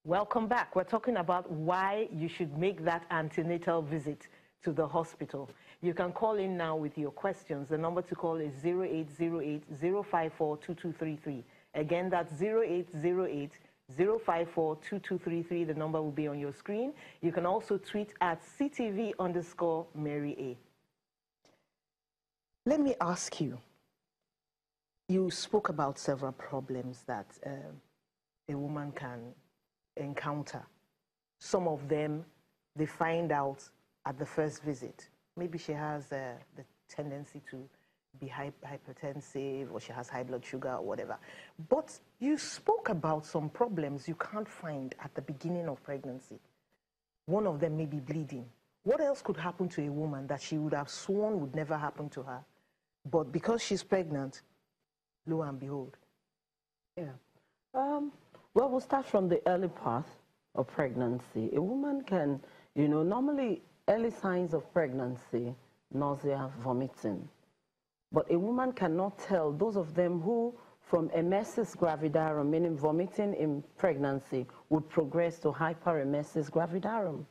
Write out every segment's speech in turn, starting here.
Welcome back. We're talking about why you should make that antenatal visit to the hospital. You can call in now with your questions. The number to call is 0808-054-2233. Again, that's 0808-054-2233. The number will be on your screen. You can also tweet at CTV_Mary A. Let me ask you, you spoke about several problems that a woman can encounter. Some of them, they find out at the first visit. Maybe she has the tendency to be hypertensive, or she has high blood sugar or whatever. But you spoke about some problems you can't find at the beginning of pregnancy. One of them may be bleeding. What else could happen to a woman that she would have sworn would never happen to her? But because she's pregnant, lo and behold. Yeah. Well, we'll start from the early path of pregnancy. A woman can, normally early signs of pregnancy, nausea, vomiting. But a woman cannot tell. Those of them who, from emesis gravidarum, meaning vomiting in pregnancy, would progress to hyperemesis gravidarum.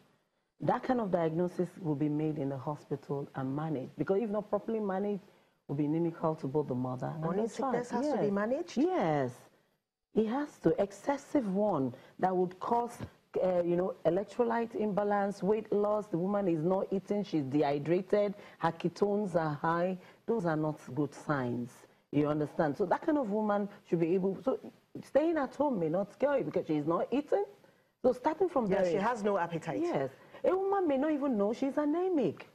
That kind of diagnosis will be made in the hospital and managed. Because if not properly managed, will be inimical to both the mother and the child. Morning sickness has to be managed? Yes. It has to. Excessive one that would cause, electrolyte imbalance, weight loss. The woman is not eating, she's dehydrated, her ketones are high. Those are not good signs. You understand? So that kind of woman should be able, so staying at home may not scare you because she's not eating. So starting from there. She has no appetite. Yes. A woman may not even know she's anemic.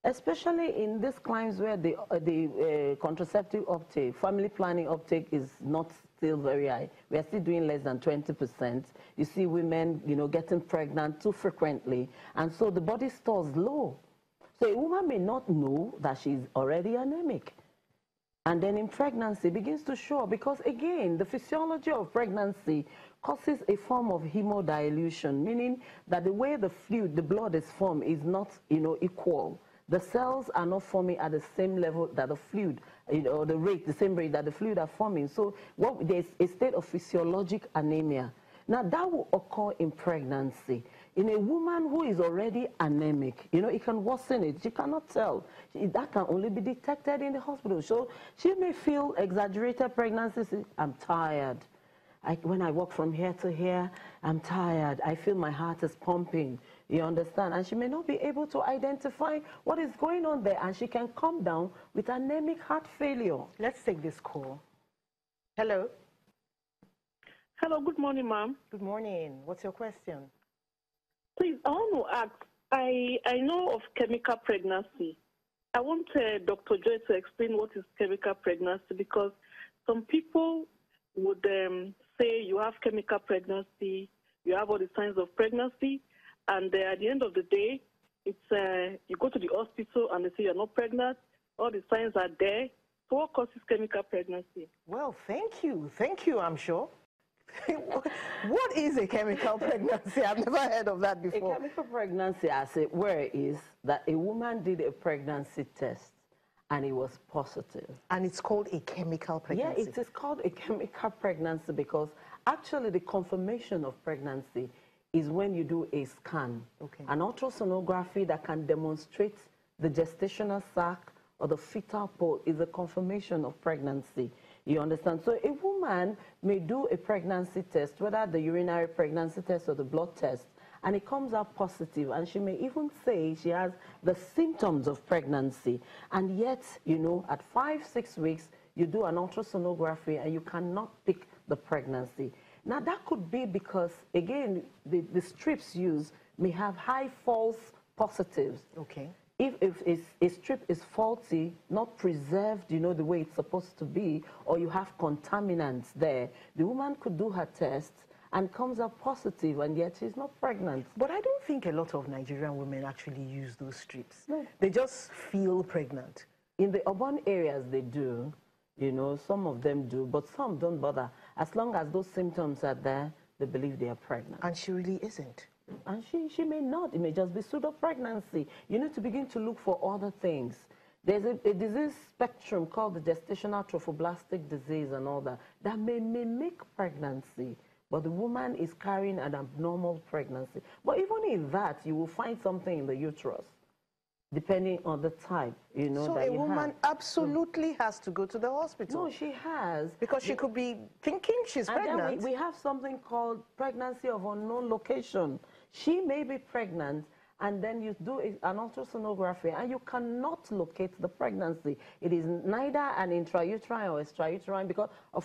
Especially in these climes where the contraceptive uptake, family planning uptake is not still very high. We are still doing less than 20%. You see women, getting pregnant too frequently. And so the body stores low. So a woman may not know that she's already anemic. And then in pregnancy, it begins to show, because again, the physiology of pregnancy causes a form of hemodilution, meaning that the way the fluid, the blood is formed is not, equal. The cells are not forming at the same level that the fluid, the same rate that the fluid are forming. So there's a state of physiologic anemia. Now that will occur in pregnancy. In a woman who is already anemic, it can worsen it. She cannot tell. That can only be detected in the hospital. So she may feel exaggerated pregnancy. I'm tired. When I walk from here to here, I'm tired. I feel my heart is pumping. You understand? And she may not be able to identify what is going on there, and she can come down with anemic heart failure. Let's take this call. Hello. Hello, good morning, ma'am. Good morning. What's your question? Please, I want to ask, I know of chemical pregnancy. I want Dr. Joy to explain what is chemical pregnancy, because some people would say you have chemical pregnancy, you have all the signs of pregnancy, and at the end of the day, it's you go to the hospital and they say you're not pregnant, all the signs are there. So what causes chemical pregnancy? Well, thank you. Thank you, I'm sure. What is a chemical pregnancy? I've never heard of that before. A chemical pregnancy, as it were, is that a woman did a pregnancy test and it was positive. And it's called a chemical pregnancy? Yeah, it is called a chemical pregnancy because actually the confirmation of pregnancy is when you do a scan, an ultrasonography that can demonstrate the gestational sac or the fetal pole is a confirmation of pregnancy. You understand? So a woman may do a pregnancy test, whether the urinary pregnancy test or the blood test, and it comes out positive, and she may even say she has the symptoms of pregnancy, and yet, at 5-6 weeks, you do an ultrasonography and you cannot pick the pregnancy. Now, that could be because, again, the strips used may have high false positives. Okay. If a strip is faulty, not preserved, the way it's supposed to be, or you have contaminants there, the woman could do her test and comes up positive, and yet she's not pregnant. But I don't think a lot of Nigerian women actually use those strips. No. They just feel pregnant. In the urban areas, they do. Some of them do, but some don't bother. As long as those symptoms are there, they believe they are pregnant. And she really isn't. And she may not. It may just be pseudo-pregnancy. You need to begin to look for other things. There's a disease spectrum called the gestational trophoblastic disease and all that may mimic pregnancy, but the woman is carrying an abnormal pregnancy. But even in that, you will find something in the uterus, depending on the type, you know, so that a you woman have. absolutely has to go to the hospital. No, she has. Because she could be thinking she's And pregnant. then we have something called pregnancy of unknown location. She may be pregnant, and then you do an ultrasonography, and you cannot locate the pregnancy. It is neither an intrauterine or extrauterine, because, of